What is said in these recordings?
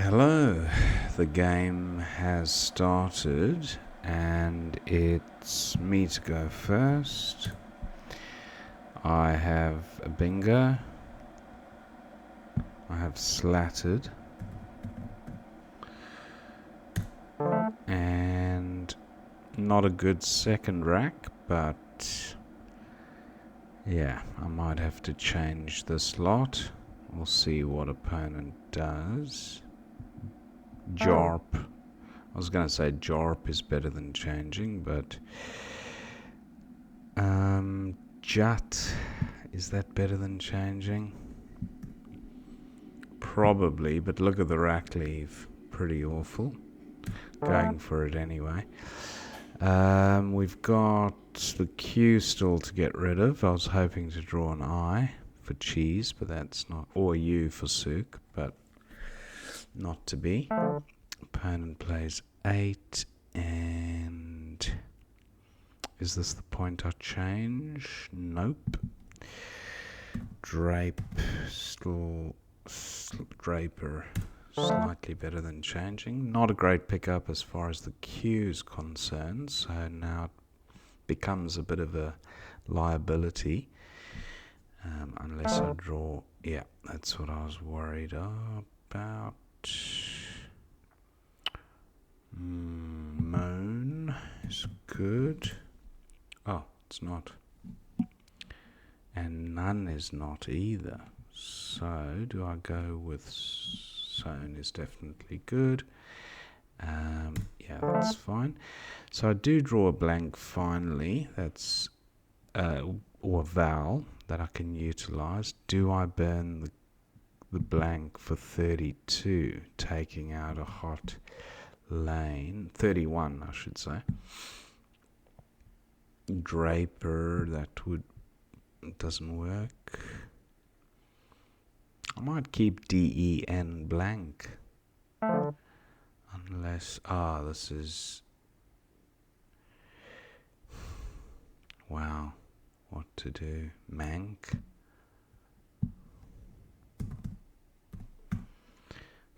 Hello, the game has started and it's me to go first. I have a bingo, I have slatted, and not a good second rack, but yeah, I might have to change this lot. We'll see what opponent does. Jarp. I was going to say Jarp is better than changing, but Jut, is that better than changing? Probably, but look at the rack leave. Pretty awful. Going for it anyway. We've got the Q still to get rid of. I was hoping to draw an I for cheese, but that's not, or U for souk, but not to be. Opponent plays 8, and is this the point I change? Nope. Drape, still Draper, slightly better than changing. Not a great pickup as far as the Q is concerned, so now it becomes a bit of a liability. Unless I draw, yeah, that's what I was worried about. Moan is good. Oh, it's not. And none is not either. So, do I go with Sown is definitely good. Yeah, that's fine. So I do draw a blank finally. That's or a vowel that I can utilize. Do I burn the blank for 32, taking out a hot lane? 31, I should say. Draper, that would doesn't work. I might keep DEN blank. Unless, this is, wow, what to do? Mank.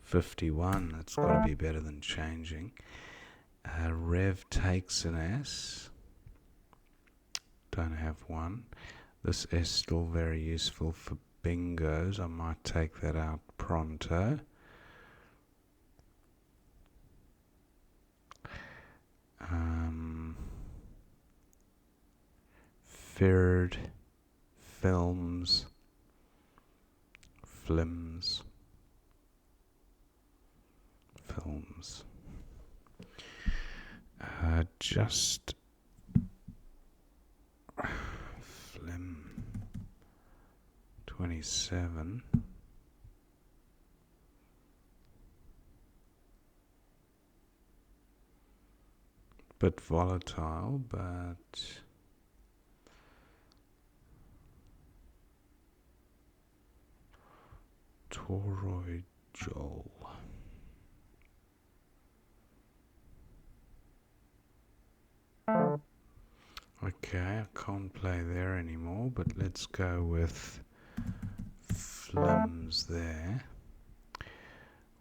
51, that's got to be better than changing. Rev takes an S. Don't have one. This is still very useful for bingos. I might take that out pronto. Third, films, films. Just flim 27. Bit volatile, but Toroid Joel. Okay, I can't play there anymore, but let's go with flims there.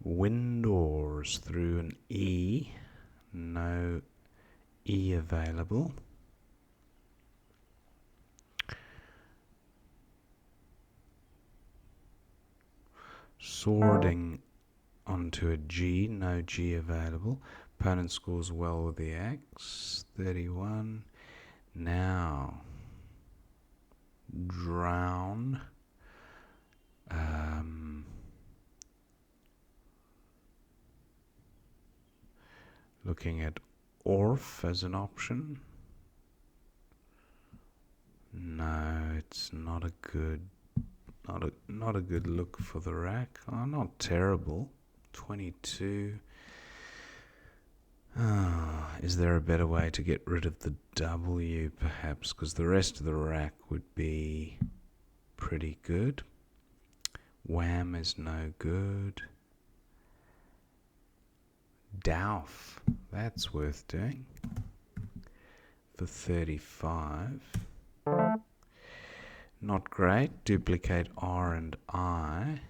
Windows through an E. No E available. Swording onto a G. No G available. Opponent scores well with the X. 31. Now, drown. Looking at Orf as an option. No, it's not a good, not a good look for the rack. Oh, not terrible. 22. Is there a better way to get rid of the W, perhaps? Because the rest of the rack would be pretty good. Wham is no good. Douf, that's worth doing. For 35. Not great. Duplicate R and I.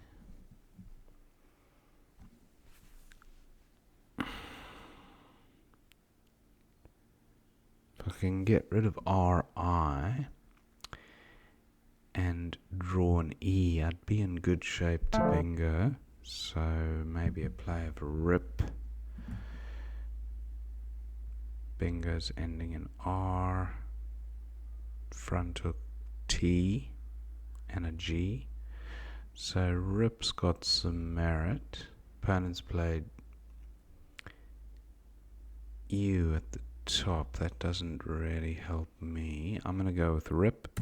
can get rid of RI and draw an E, I'd be in good shape to bingo. So maybe a play of a rip. Bingo's ending in R, front hook T and a G. So rip's got some merit. Opponent's played U at the top. That doesn't really help me. I'm going to go with rip.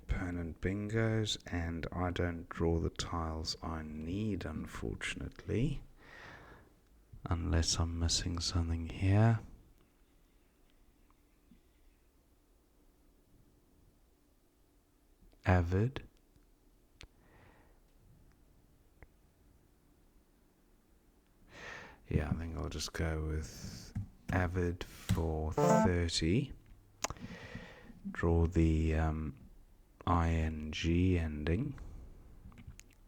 Opponent bingos, and I don't draw the tiles I need, unfortunately. Unless I'm missing something here. Avid. Yeah, I think I'll just go with Avid for 30. Draw the ing ending.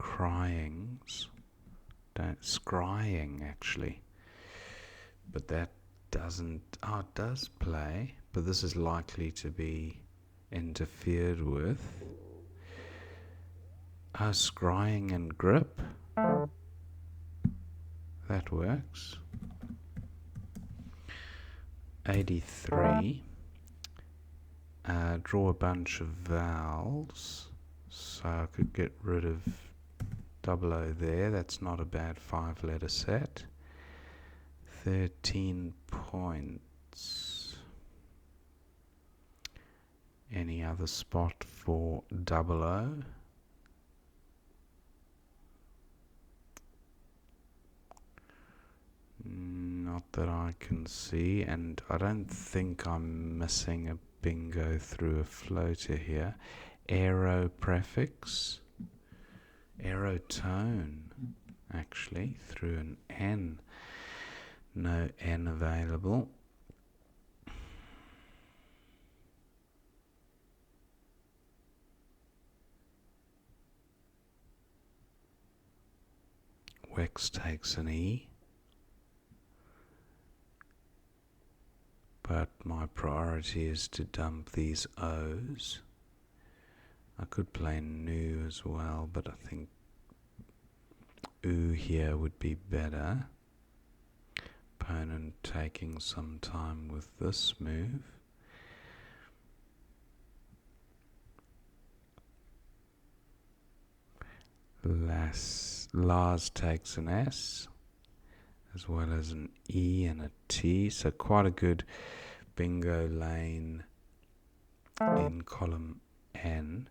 Cryings. Scrying, actually. But that doesn't... Oh, it does play. But this is likely to be interfered with. Scrying and grip. That works. 83. Draw a bunch of vowels. So I could get rid of 00 there. That's not a bad 5-letter set. 13 points. Any other spot for 00? Not that I can see, and I don't think I'm missing a bingo through a floater here. Aero prefix. Aerotone, actually, through an N. No N available. Wex takes an E. But my priority is to dump these O's. I could play nu as well, but I think oo here would be better. Opponent taking some time with this move. Lars takes an S, as well as an E and a T, so quite a good bingo lane in column N.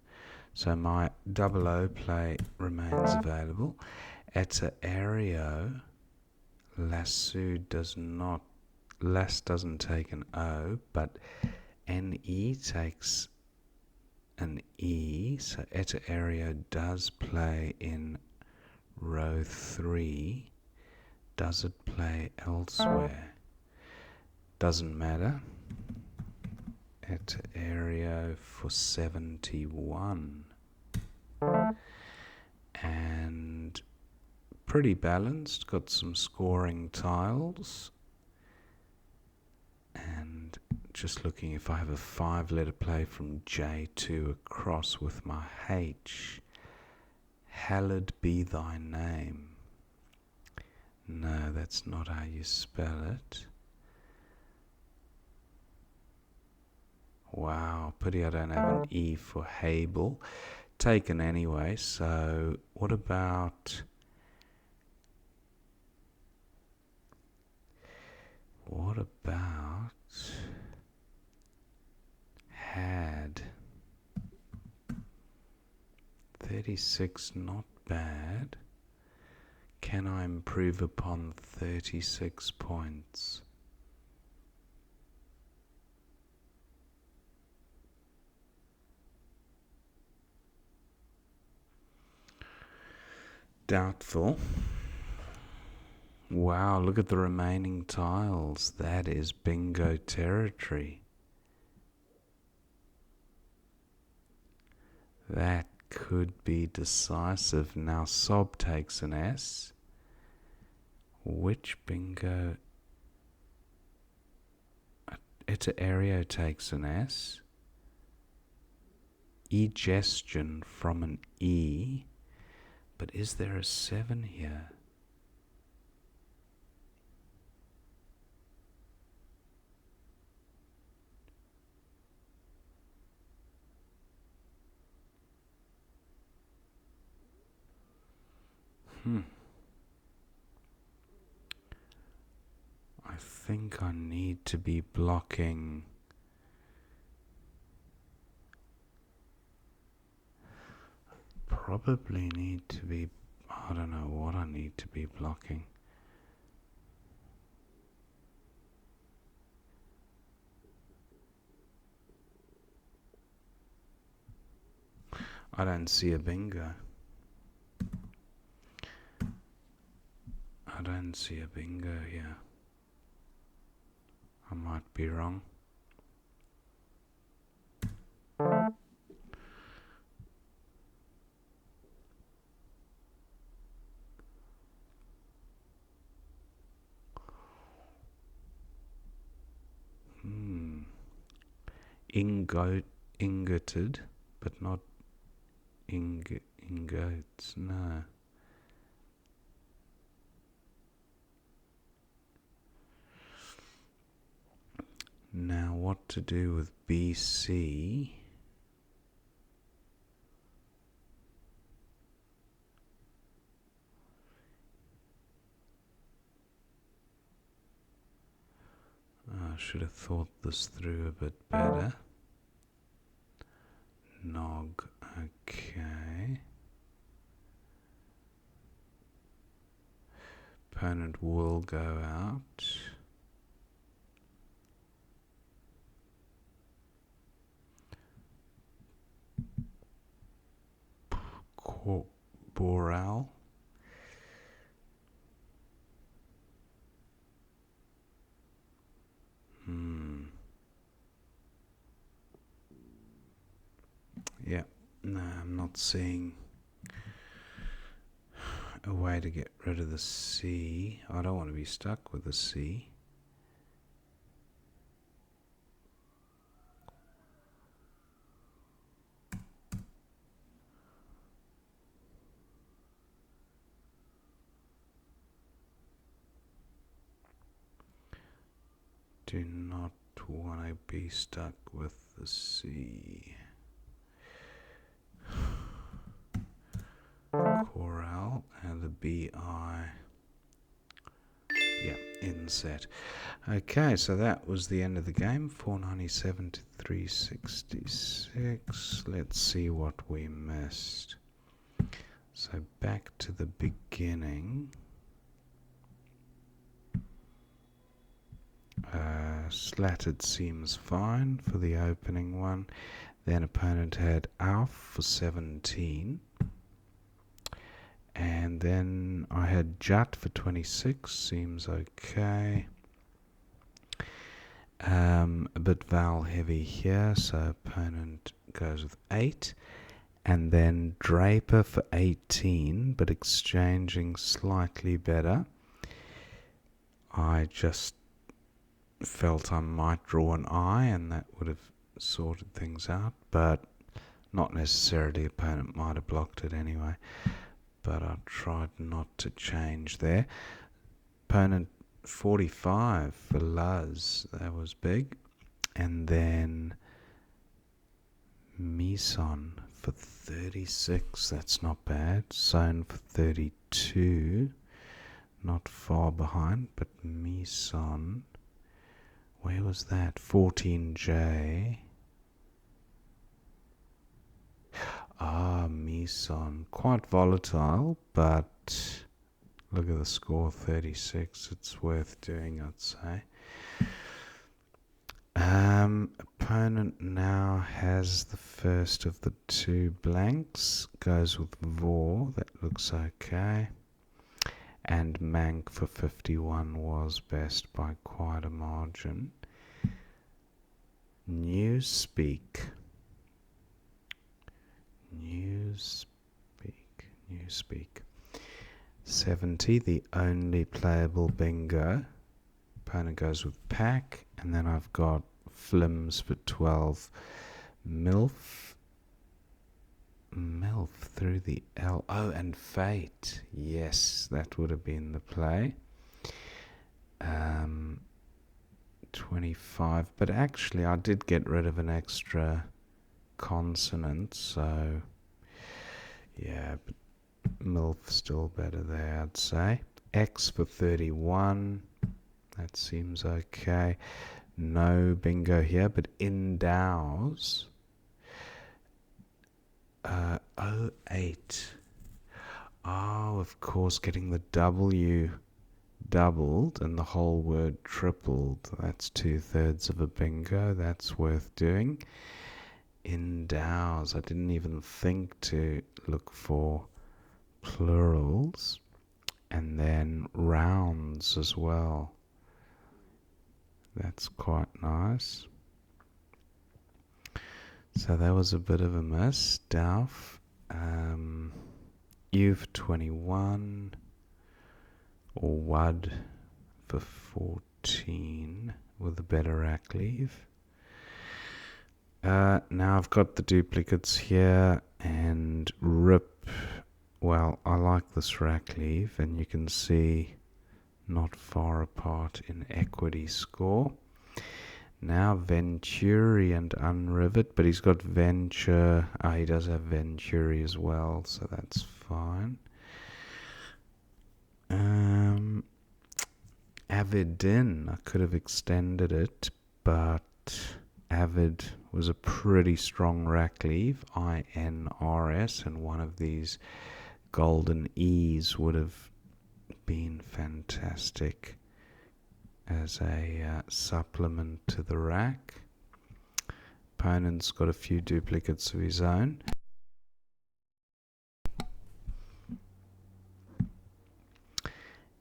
So my 00 play remains available. Eta aereo, lasso does not, las doesn't take an O, but NE takes an E, so eta aereo does play in row 3. Does it play elsewhere? Doesn't matter. Eta aereo for 71. And pretty balanced, got some scoring tiles. And just looking if I have a 5-letter play from J2 across with my H. Hallowed be thy name. No, that's not how you spell it. Wow, pity I don't have an E for Hable. Taken anyway, so what about... had 36, not bad. Can I improve upon 36 points? Doubtful. Wow, look at the remaining tiles. That is bingo territory. That could be decisive. Now Sob takes an S. Which bingo Iter takes an S. Egestion from an E. But is there a 7 here? I think I need to be blocking. Probably need to be. I don't know what I need to be blocking. I don't see a bingo. I don't see a bingo here. I might be wrong. Ingoted, but not ingots, no. Now what to do with BC? I should have thought this through a bit better. Nog, okay. Opponent will go out. Boral. Yeah, no, I'm not seeing a way to get rid of the C. I don't want to be stuck with the C. Do not want to be stuck with the C. Coral and the BI. Yeah, inset. Okay, so that was the end of the game. 497 to 366. Let's see what we missed. So back to the beginning. Slatted seems fine for the opening one. Then opponent had Alf for 17. And then I had Jut for 26, seems okay. A bit Val heavy here, so opponent goes with 8. And then Draper for 18, but exchanging slightly better. I just felt I might draw an eye, and that would have sorted things out, but not necessarily. Opponent might have blocked it anyway. But I tried not to change there. Opponent 45 for Luz, that was big. And then Mison for 36, that's not bad. Zone for 32, not far behind, but Mison, where was that? 14J. Mison, quite volatile, but look at the score, 36. It's worth doing, I'd say. Opponent now has the first of the 2 blanks, goes with Vor, that looks okay. And Mank for 51 was best by quite a margin. Newspeak. 70, the only playable bingo. Opponent goes with Pack, and then I've got Flims for 12. MILF through the L. Oh, and Fate. Yes, that would have been the play. 25. But actually, I did get rid of an extra consonant, so yeah, but MILF still better there, I'd say. X for 31. That seems okay. No bingo here, but endows. 08. Oh, of course, getting the W doubled and the whole word tripled. That's 2/3 of a bingo. That's worth doing. Endows. I didn't even think to look for plurals. And then rounds as well. That's quite nice. So that was a bit of a miss. Dauf. U for 21. Or WUD for 14 with a better rack leave. Now I've got the duplicates here and RIP. Well, I like this rack leave, and you can see not far apart in equity score. Now Venturi and Unrivet, but he's got Venture. He does have Venturi as well, so that's fine. Avidin, I could have extended it, but Avid was a pretty strong rack leave, INRS, and one of these golden E's would have been fantastic as a supplement to the rack. Opponent's got a few duplicates of his own.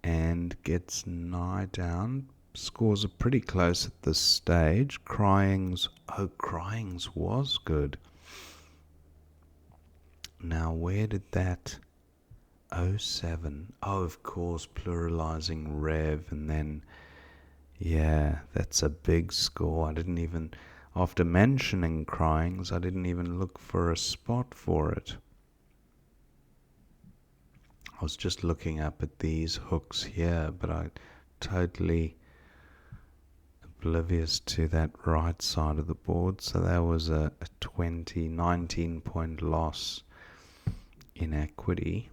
And gets nigh down. Scores are pretty close at this stage. Crying's was good. Now where did that 07? Oh, of course, pluralizing Rev, and then yeah, that's a big score. I didn't even, after mentioning Crying's, I didn't even look for a spot for it. I was just looking up at these hooks here, but I totally oblivious to that right side of the board. So that was a 19 point loss in equity.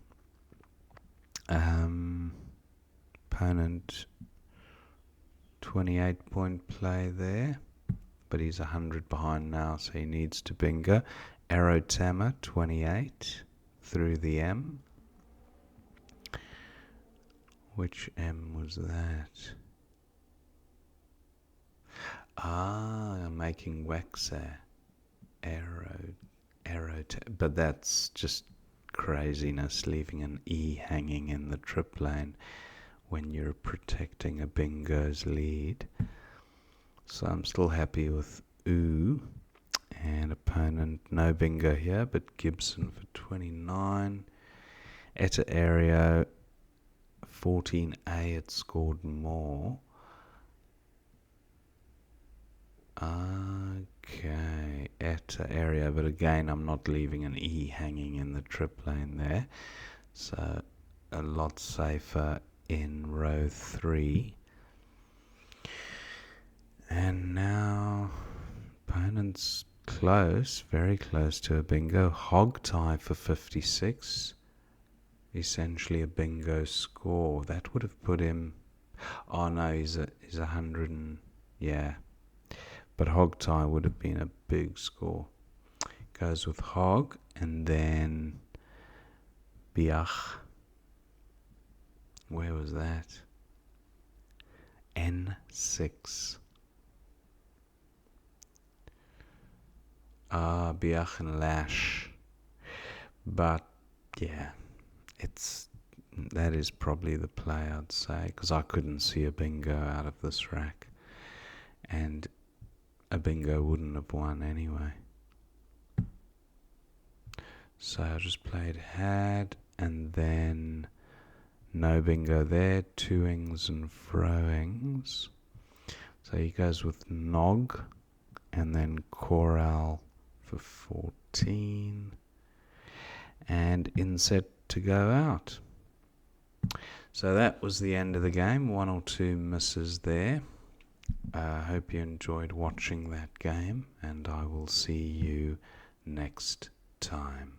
Opponent 28 point play there, but he's 100 behind now, so he needs to bingo. Arrowtama 28 through the M. Which M was that? I'm making Wexer. But that's just craziness, leaving an E hanging in the trip lane when you're protecting a bingo's lead. So I'm still happy with Oo. And opponent, no bingo here, but Gibson for 29. Eta Aereo 14A, it scored more. Okay, Eta Aereo, but again, I'm not leaving an E hanging in the trip lane there. So a lot safer in row 3. And now, opponent's close, very close to a bingo. Hog tie for 56. Essentially a bingo score. That would have put him, oh no, he's 100 and, yeah. But hog tie would have been a big score. Goes with hog, and then Biach. Where was that? N6. Biach and Lash. But yeah, that is probably the play, I'd say, because I couldn't see a bingo out of this rack, and a bingo wouldn't have won anyway. So I just played had, and then no bingo there, two-ings and fro-ings. So he goes with Nog, and then Coral for 14, and inset to go out. So that was the end of the game. 1 or 2 misses there. Hope you enjoyed watching that game, and I will see you next time.